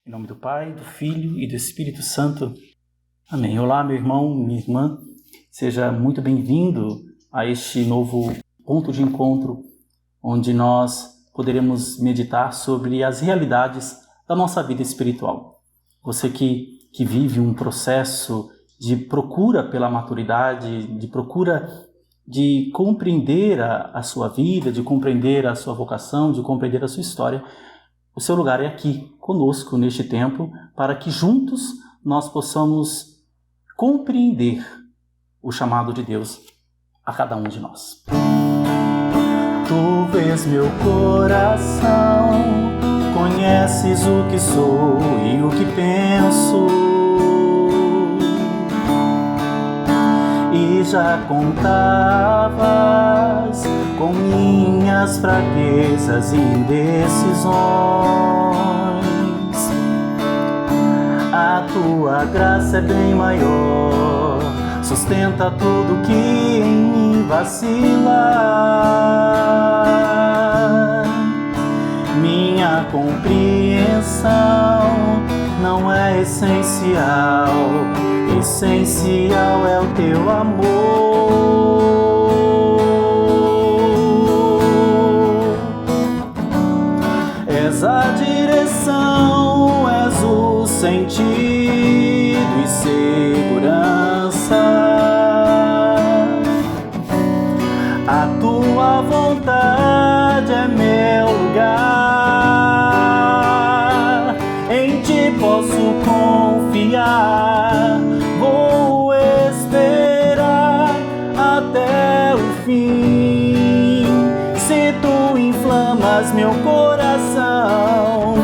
Em nome do Pai, do Filho e do Espírito Santo. Amém. Olá, meu irmão, minha irmã. Seja muito bem-vindo a este novo ponto de encontro, onde nós poderemos meditar sobre as realidades da nossa vida espiritual. Você que vive um processo de procura pela maturidade, de procura de compreender a sua vida, de compreender a sua vocação, de compreender a sua história, o seu lugar é aqui, conosco, neste tempo, para que juntos nós possamos compreender o chamado de Deus a cada um de nós. Tu vês meu coração, conheces o que sou e o que penso, e já contavas com minhas fraquezas e indecisões. A tua graça é bem maior, sustenta tudo que em mim vacila. Minha compreensão não é essencial, essencial é o teu amor. És a direção, és o sentido e segurança. A tua vontade é meu lugar, em ti posso confiar. Vou esperar até o fim. Se tu inflamas meu coração,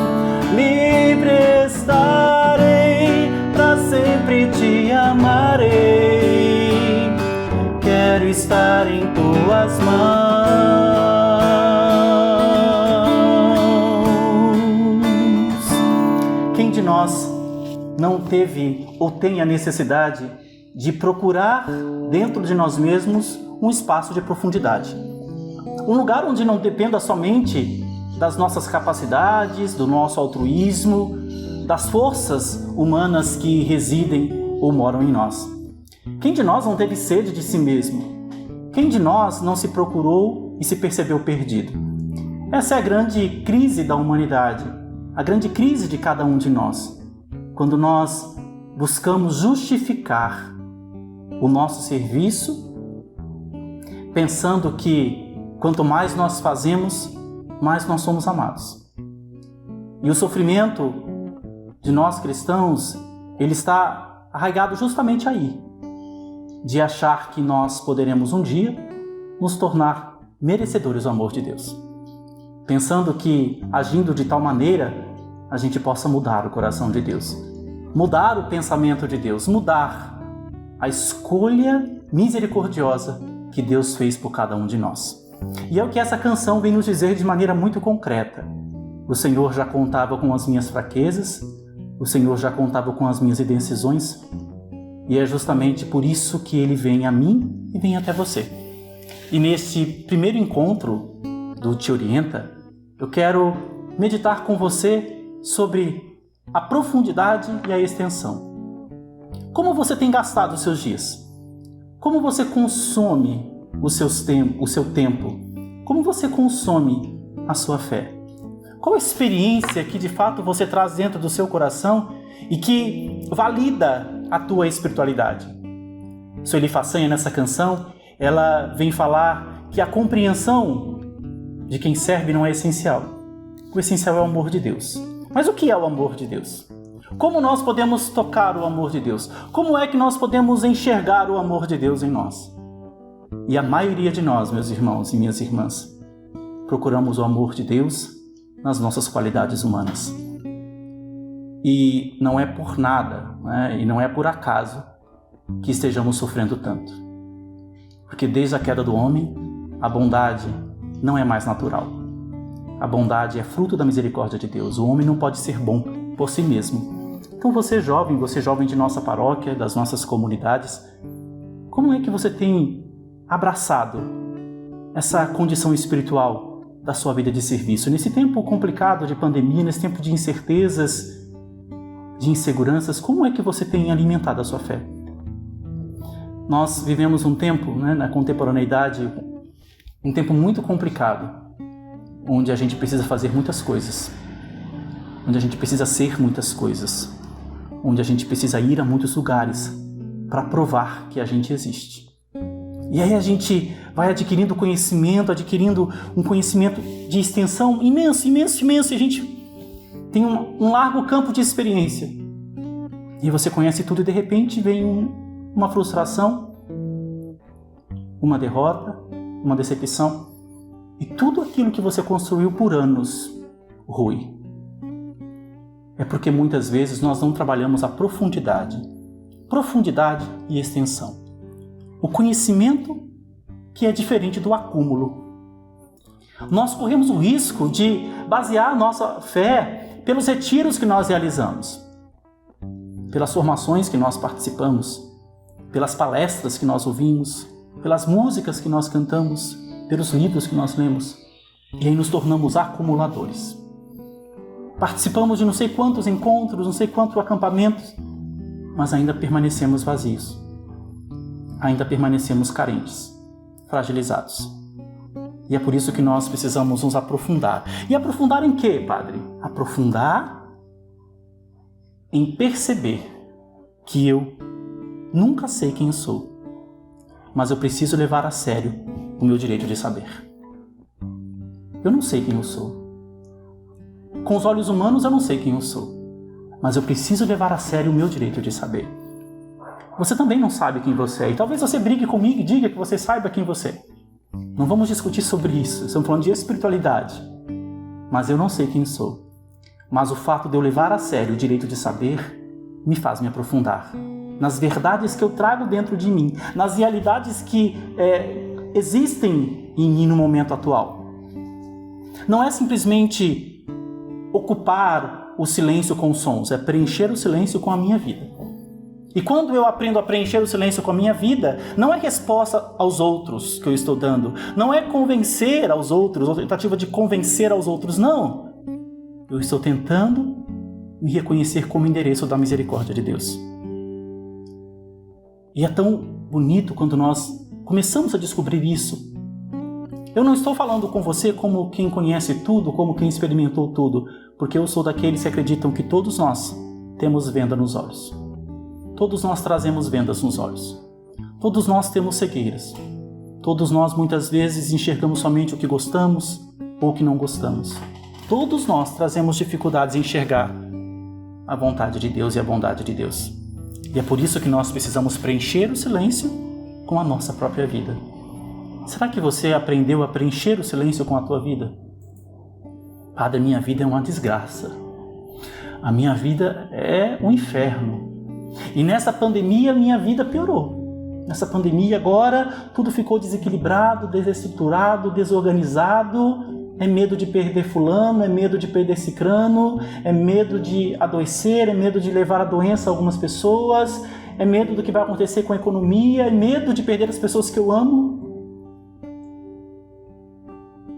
livre estarei, pra sempre te amarei. Quero estar em tuas mãos. Quem de nós não teve ou tem a necessidade de procurar dentro de nós mesmos um espaço de profundidade? Um lugar onde não dependa somente das nossas capacidades, do nosso altruísmo, das forças humanas que residem ou moram em nós. Quem de nós não teve sede de si mesmo? Quem de nós não se procurou e se percebeu perdido? Essa é a grande crise da humanidade, a grande crise de cada um de nós. Quando nós buscamos justificar o nosso serviço, pensando que quanto mais nós fazemos, mais nós somos amados. E o sofrimento de nós cristãos, ele está arraigado justamente aí, de achar que nós poderemos um dia nos tornar merecedores do amor de Deus. Pensando que, agindo de tal maneira, a gente possa mudar o coração de Deus, mudar o pensamento de Deus, mudar a escolha misericordiosa que Deus fez por cada um de nós. E é o que essa canção vem nos dizer de maneira muito concreta. O Senhor já contava com as minhas fraquezas, o Senhor já contava com as minhas indecisões, e é justamente por isso que Ele vem a mim e vem até você. E neste primeiro encontro do Te Orienta, eu quero meditar com você sobre a profundidade e a extensão. Como você tem gastado os seus dias? Como você consome o seu tempo? Como você consome a sua fé? Qual a experiência que de fato você traz dentro do seu coração e que valida a tua espiritualidade? Sueli Façanha, nessa canção, ela vem falar que a compreensão de quem serve não é essencial. O essencial é o amor de Deus. Mas o que é o amor de Deus? Como nós podemos tocar o amor de Deus? Como é que nós podemos enxergar o amor de Deus em nós? E a maioria de nós, meus irmãos e minhas irmãs, procuramos o amor de Deus nas nossas qualidades humanas. E não é por nada, e não é por acaso que estejamos sofrendo tanto. Porque desde a queda do homem, a bondade não é mais natural. A bondade é fruto da misericórdia de Deus. O homem não pode ser bom por si mesmo. Então você jovem de nossa paróquia, das nossas comunidades, como é que você tem abraçado essa condição espiritual da sua vida de serviço? Nesse tempo complicado de pandemia, nesse tempo de incertezas, de inseguranças, como é que você tem alimentado a sua fé? Nós vivemos um tempo, na contemporaneidade, um tempo muito complicado, onde a gente precisa fazer muitas coisas, onde a gente precisa ser muitas coisas, onde a gente precisa ir a muitos lugares para provar que a gente existe. E aí a gente vai adquirindo conhecimento, adquirindo um conhecimento de extensão imenso, imenso, imenso, e a gente tem um largo campo de experiência. E você conhece tudo e de repente vem uma frustração, uma derrota, uma decepção, e tudo aquilo que você construiu por anos rui. É porque muitas vezes nós não trabalhamos a profundidade e extensão. O conhecimento que é diferente do acúmulo. Nós corremos o risco de basear a nossa fé pelos retiros que nós realizamos, pelas formações que nós participamos, pelas palestras que nós ouvimos, pelas músicas que nós cantamos, pelos livros que nós lemos, e aí nos tornamos acumuladores. Participamos de não sei quantos encontros, não sei quantos acampamentos, mas ainda permanecemos vazios. Ainda permanecemos carentes, fragilizados. E é por isso que nós precisamos nos aprofundar. E aprofundar em quê, Padre? Aprofundar em perceber que eu nunca sei quem eu sou, mas eu preciso levar a sério o meu direito de saber. Eu não sei quem eu sou. Com os olhos humanos eu não sei quem eu sou, mas eu preciso levar a sério o meu direito de saber. Você também não sabe quem você é, e talvez você brigue comigo e diga que você saiba quem você é. Não vamos discutir sobre isso, estamos falando de espiritualidade. Mas eu não sei quem sou. Mas o fato de eu levar a sério o direito de saber me faz me aprofundar nas verdades que eu trago dentro de mim, nas realidades que existem em mim no momento atual. Não é simplesmente ocupar o silêncio com sons, é preencher o silêncio com a minha vida. E quando eu aprendo a preencher o silêncio com a minha vida, não é resposta aos outros que eu estou dando, não é convencer aos outros, ou tentativa de convencer aos outros, não. Eu estou tentando me reconhecer como endereço da misericórdia de Deus. E é tão bonito quando nós começamos a descobrir isso. Eu não estou falando com você como quem conhece tudo, como quem experimentou tudo, porque eu sou daqueles que acreditam que todos nós temos venda nos olhos. Todos nós trazemos vendas nos olhos. Todos nós temos cegueiras. Todos nós muitas vezes enxergamos somente o que gostamos ou o que não gostamos. Todos nós trazemos dificuldades em enxergar a vontade de Deus e a bondade de Deus. E é por isso que nós precisamos preencher o silêncio com a nossa própria vida. Será que você aprendeu a preencher o silêncio com a tua vida? Padre, minha vida é uma desgraça. A minha vida é um inferno. E nessa pandemia minha vida piorou. Nessa pandemia agora tudo ficou desequilibrado, desestruturado, desorganizado. É medo de perder fulano, é medo de perder cicrano, é medo de adoecer, é medo de levar a doença a algumas pessoas, é medo do que vai acontecer com a economia, é medo de perder as pessoas que eu amo.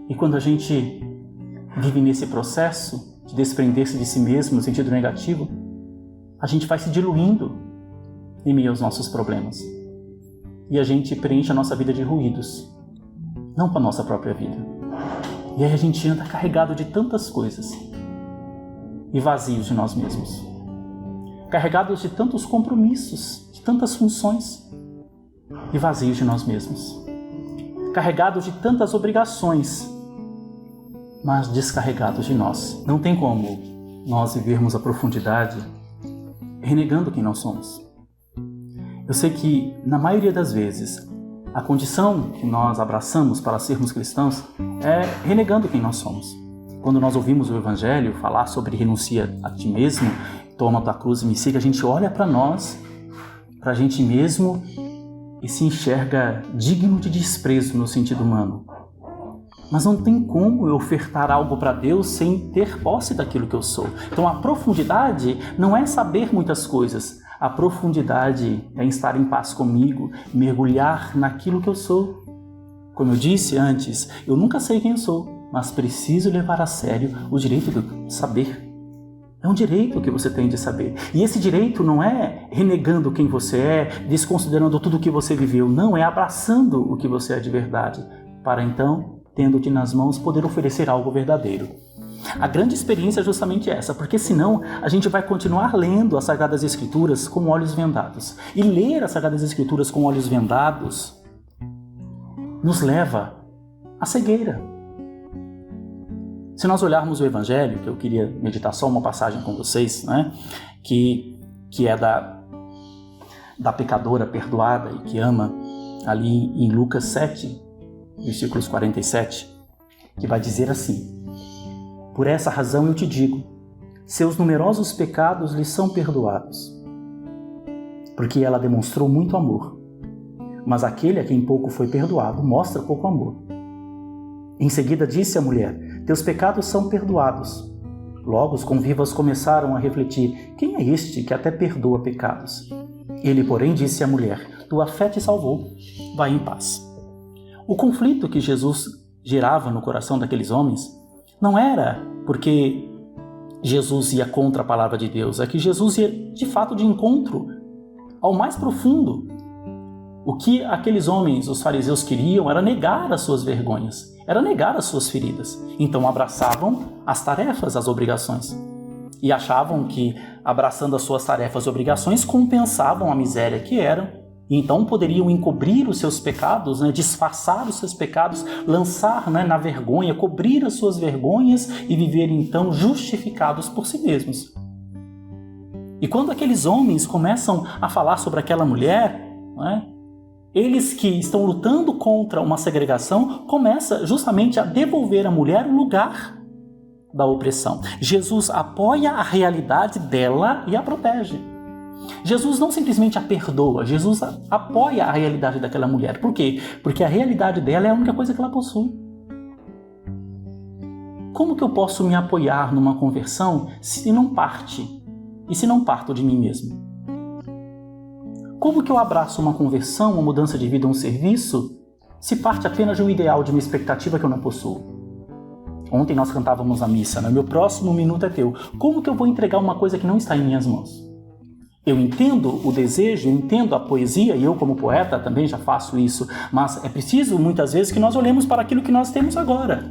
E quando a gente vive nesse processo de desprender-se de si mesmo no sentido negativo, a gente vai se diluindo em meio aos nossos problemas. E a gente preenche a nossa vida de ruídos, não com a nossa própria vida. E aí a gente anda carregado de tantas coisas e vazios de nós mesmos. Carregados de tantos compromissos, de tantas funções e vazios de nós mesmos. Carregados de tantas obrigações, mas descarregados de nós. Não tem como nós vivermos a profundidade renegando quem nós somos. Eu sei que, na maioria das vezes, a condição que nós abraçamos para sermos cristãos é renegando quem nós somos. Quando nós ouvimos o Evangelho falar sobre renuncia a ti mesmo, toma a tua cruz e me siga, a gente olha para nós, para a gente mesmo e se enxerga digno de desprezo no sentido humano. Mas não tem como eu ofertar algo para Deus sem ter posse daquilo que eu sou. Então a profundidade não é saber muitas coisas. A profundidade é estar em paz comigo, mergulhar naquilo que eu sou. Como eu disse antes, eu nunca sei quem eu sou, mas preciso levar a sério o direito de saber. É um direito que você tem de saber. E esse direito não é renegando quem você é, desconsiderando tudo o que você viveu. Não, é abraçando o que você é de verdade, para então, tendo-te nas mãos, poder oferecer algo verdadeiro. A grande experiência é justamente essa, porque senão a gente vai continuar lendo as Sagradas Escrituras com olhos vendados. E ler as Sagradas Escrituras com olhos vendados nos leva à cegueira. Se nós olharmos o Evangelho, que eu queria meditar só uma passagem com vocês, né, que é da pecadora perdoada e que ama, ali em Lucas 7, versículos 47, que vai dizer assim: por essa razão eu te digo, seus numerosos pecados lhe são perdoados, porque ela demonstrou muito amor. Mas aquele a quem pouco foi perdoado mostra pouco amor. Em seguida disse a mulher: teus pecados são perdoados. Logo os convivas começaram a refletir: quem é este que até perdoa pecados? Ele, porém, disse à mulher: tua fé te salvou, vai em paz. O conflito que Jesus gerava no coração daqueles homens não era porque Jesus ia contra a palavra de Deus, é que Jesus ia de fato de encontro ao mais profundo. O que aqueles homens, os fariseus, queriam era negar as suas vergonhas, era negar as suas feridas. Então abraçavam as tarefas, as obrigações. E achavam que, abraçando as suas tarefas e obrigações, compensavam a miséria que eram. E então poderiam encobrir os seus pecados, né, disfarçar os seus pecados, lançar, né, na vergonha, cobrir as suas vergonhas e viver então justificados por si mesmos. E quando aqueles homens começam a falar sobre aquela mulher, né, eles que estão lutando contra uma segregação, começam justamente a devolver à mulher o lugar da opressão. Jesus apoia a realidade dela e a protege. Jesus não simplesmente a perdoa, Jesus apoia a realidade daquela mulher. Por quê? Porque a realidade dela é a única coisa que ela possui. Como que eu posso me apoiar numa conversão se não parte? E se não parto de mim mesmo? Como que eu abraço uma conversão, uma mudança de vida, um serviço, se parte apenas de um ideal, de uma expectativa que eu não possuo? Ontem nós cantávamos a missa, né? Meu próximo minuto é teu. Como que eu vou entregar uma coisa que não está em minhas mãos? Eu entendo o desejo, eu entendo a poesia, e eu como poeta também já faço isso, mas é preciso muitas vezes que nós olhemos para aquilo que nós temos agora.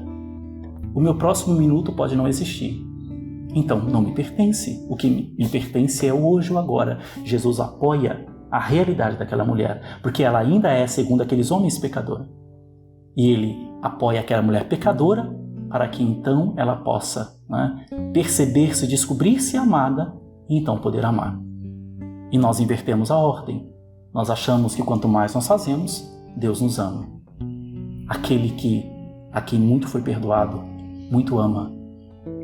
O meu próximo minuto pode não existir. Então, não me pertence. O que me pertence é o hoje ou agora. Jesus apoia a realidade daquela mulher, porque ela ainda é, segundo aqueles homens, pecadora. E ele apoia aquela mulher pecadora para que então ela possa, né, perceber-se, descobrir-se amada e então poder amar. E nós invertemos a ordem. Nós achamos que quanto mais nós fazemos, Deus nos ama. Aquele a quem muito foi perdoado, muito ama,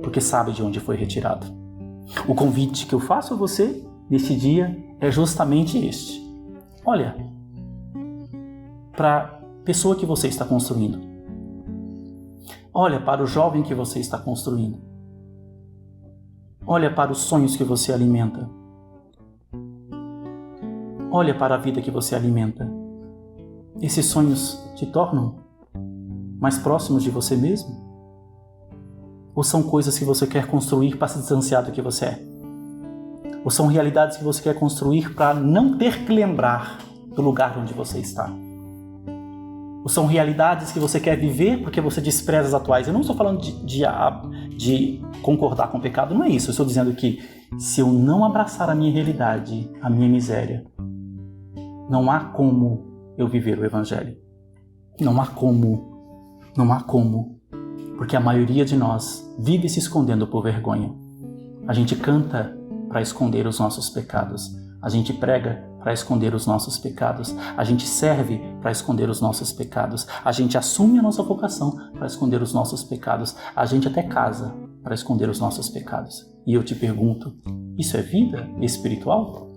porque sabe de onde foi retirado. O convite que eu faço a você neste dia é justamente este. Olha para a pessoa que você está construindo. Olha para o jovem que você está construindo. Olha para os sonhos que você alimenta. Olha para a vida que você alimenta. Esses sonhos te tornam mais próximos de você mesmo? Ou são coisas que você quer construir para se distanciar do que você é? Ou são realidades que você quer construir para não ter que lembrar do lugar onde você está? Ou são realidades que você quer viver porque você despreza as atuais? Eu não estou falando de concordar com o pecado, não é isso. Eu estou dizendo que se eu não abraçar a minha realidade, a minha miséria, não há como eu viver o Evangelho. Não há como. Porque a maioria de nós vive se escondendo por vergonha. A gente canta para esconder os nossos pecados. A gente prega para esconder os nossos pecados. A gente serve para esconder os nossos pecados. A gente assume a nossa vocação para esconder os nossos pecados. A gente até casa para esconder os nossos pecados. E eu te pergunto, isso é vida espiritual?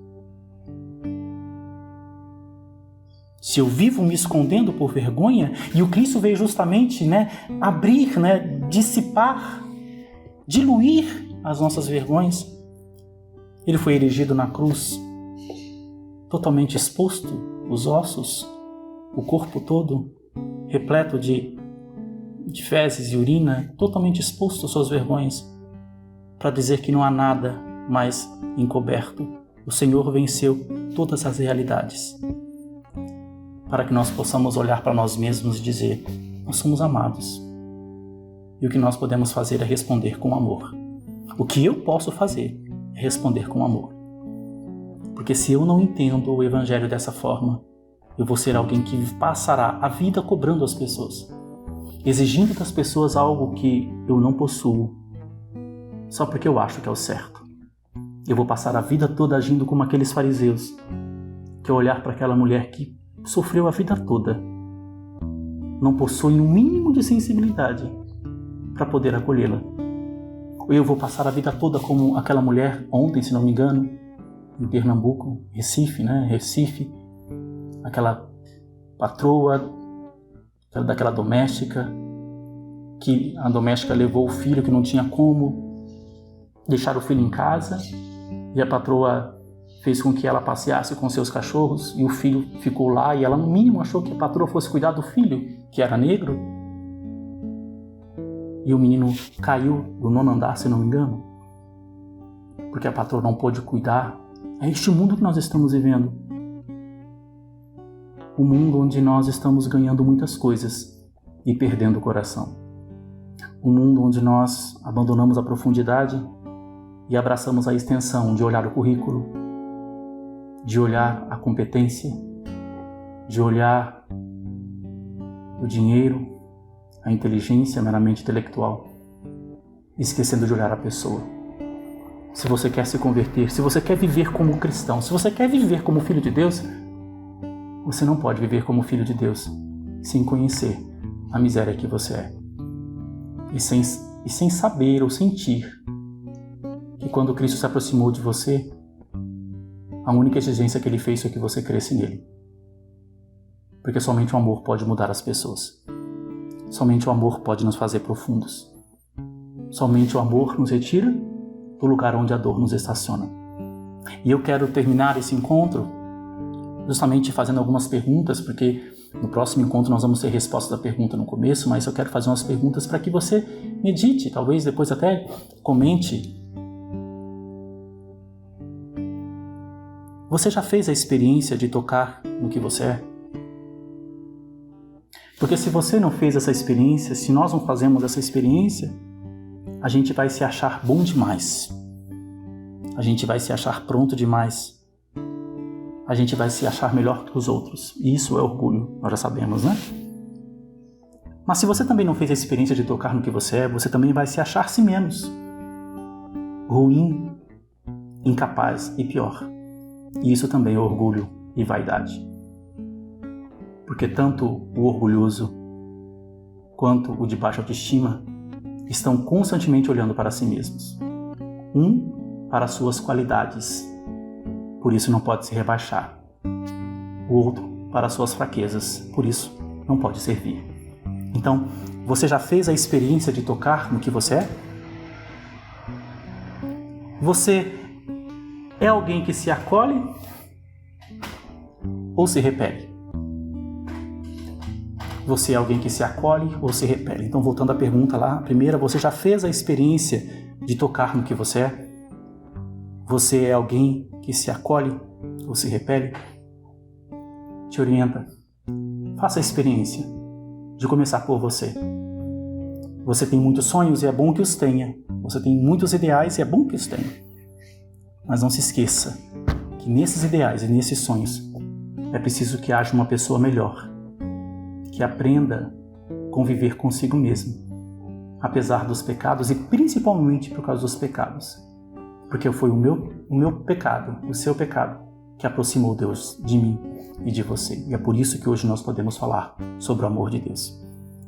Se eu vivo me escondendo por vergonha, e o Cristo veio justamente, abrir, dissipar, diluir as nossas vergonhas. Ele foi erigido na cruz, totalmente exposto, os ossos, o corpo todo, repleto de fezes e urina, totalmente exposto às suas vergonhas, para dizer que não há nada mais encoberto. O Senhor venceu todas as realidades, para que nós possamos olhar para nós mesmos e dizer: nós somos amados. E o que nós podemos fazer é responder com amor. O que eu posso fazer é responder com amor. Porque se eu não entendo o Evangelho dessa forma, eu vou ser alguém que passará a vida cobrando as pessoas, exigindo das pessoas algo que eu não possuo, só porque eu acho que é o certo. Eu vou passar a vida toda agindo como aqueles fariseus, que ao olhar para aquela mulher que sofreu a vida toda, não possuem um mínimo de sensibilidade para poder acolhê-la. Ou eu vou passar a vida toda como aquela mulher ontem, se não me engano, em Pernambuco, Recife, aquela patroa daquela doméstica, que a doméstica levou o filho que não tinha como deixar o filho em casa, e a patroa fez com que ela passeasse com seus cachorros, e o filho ficou lá, e ela no mínimo achou que a patroa fosse cuidar do filho, que era negro, e o menino caiu do 9º andar, se não me engano, porque a patroa não pôde cuidar. É este mundo que nós estamos vivendo. Um mundo onde nós estamos ganhando muitas coisas e perdendo o coração. Um mundo onde nós abandonamos a profundidade e abraçamos a extensão de olhar o currículo, de olhar a competência, de olhar o dinheiro, a inteligência meramente intelectual, esquecendo de olhar a pessoa. Se você quer se converter, se você quer viver como cristão, se você quer viver como filho de Deus, você não pode viver como filho de Deus sem conhecer a miséria que você é. E sem saber ou sentir que quando Cristo se aproximou de você, a única exigência que Ele fez foi que você cresce nele. Porque somente o amor pode mudar as pessoas. Somente o amor pode nos fazer profundos. Somente o amor nos retira do lugar onde a dor nos estaciona. E eu quero terminar esse encontro justamente fazendo algumas perguntas, porque no próximo encontro nós vamos ter resposta da pergunta no começo, mas eu quero fazer umas perguntas para que você medite, talvez depois até comente. Você já fez a experiência de tocar no que você é? Porque se você não fez essa experiência, se nós não fazemos essa experiência, a gente vai se achar bom demais. A gente vai se achar pronto demais. A gente vai se achar melhor que os outros. E isso é orgulho, nós já sabemos, né? Mas se você também não fez a experiência de tocar no que você é, você também vai se achar-se menos. Ruim, incapaz e pior. E isso também é orgulho e vaidade. Porque tanto o orgulhoso quanto o de baixa autoestima estão constantemente olhando para si mesmos. Um para suas qualidades, por isso não pode se rebaixar. O outro para suas fraquezas, por isso não pode servir. Então, você já fez a experiência de tocar no que você é? Você é alguém que se acolhe ou se repele? Você é alguém que se acolhe ou se repele? Então, voltando à pergunta lá, a primeira, você já fez a experiência de tocar no que você é? Você é alguém que se acolhe ou se repele? Te orienta. Faça a experiência de começar por você. Você tem muitos sonhos e é bom que os tenha. Você tem muitos ideais e é bom que os tenha. Mas não se esqueça que nesses ideais e nesses sonhos é preciso que haja uma pessoa melhor, que aprenda a conviver consigo mesmo, apesar dos pecados e principalmente por causa dos pecados. Porque foi o meu pecado, o seu pecado, que aproximou Deus de mim e de você. E é por isso que hoje nós podemos falar sobre o amor de Deus.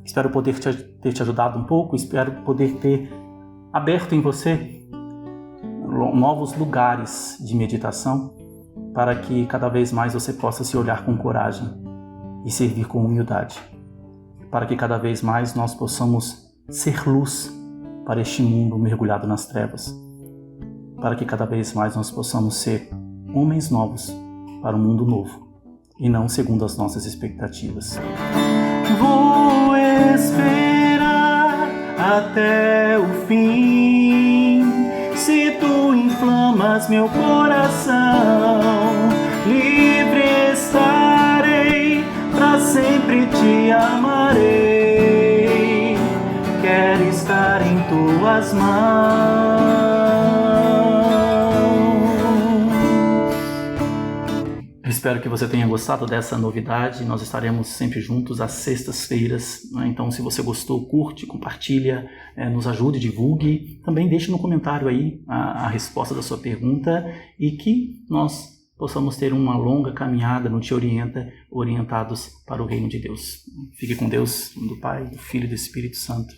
Espero poder ter te ajudado um pouco, espero poder ter aberto em você novos lugares de meditação para que cada vez mais você possa se olhar com coragem e servir com humildade. Para que cada vez mais nós possamos ser luz para este mundo mergulhado nas trevas. Para que cada vez mais nós possamos ser homens novos para um mundo novo e não segundo as nossas expectativas. Vou esperar até o fim, inflamas meu coração. Livre estarei, para sempre te amarei. Quero estar em tuas mãos. Eu espero que você tenha gostado dessa novidade. Nós estaremos sempre juntos às sextas-feiras, né? Então, se você gostou, curte, compartilha, nos ajude, divulgue. Também deixe no comentário aí a resposta da sua pergunta e que nós possamos ter uma longa caminhada no Te Orienta, orientados para o reino de Deus. Fique com Deus, do Pai, do Filho e do Espírito Santo.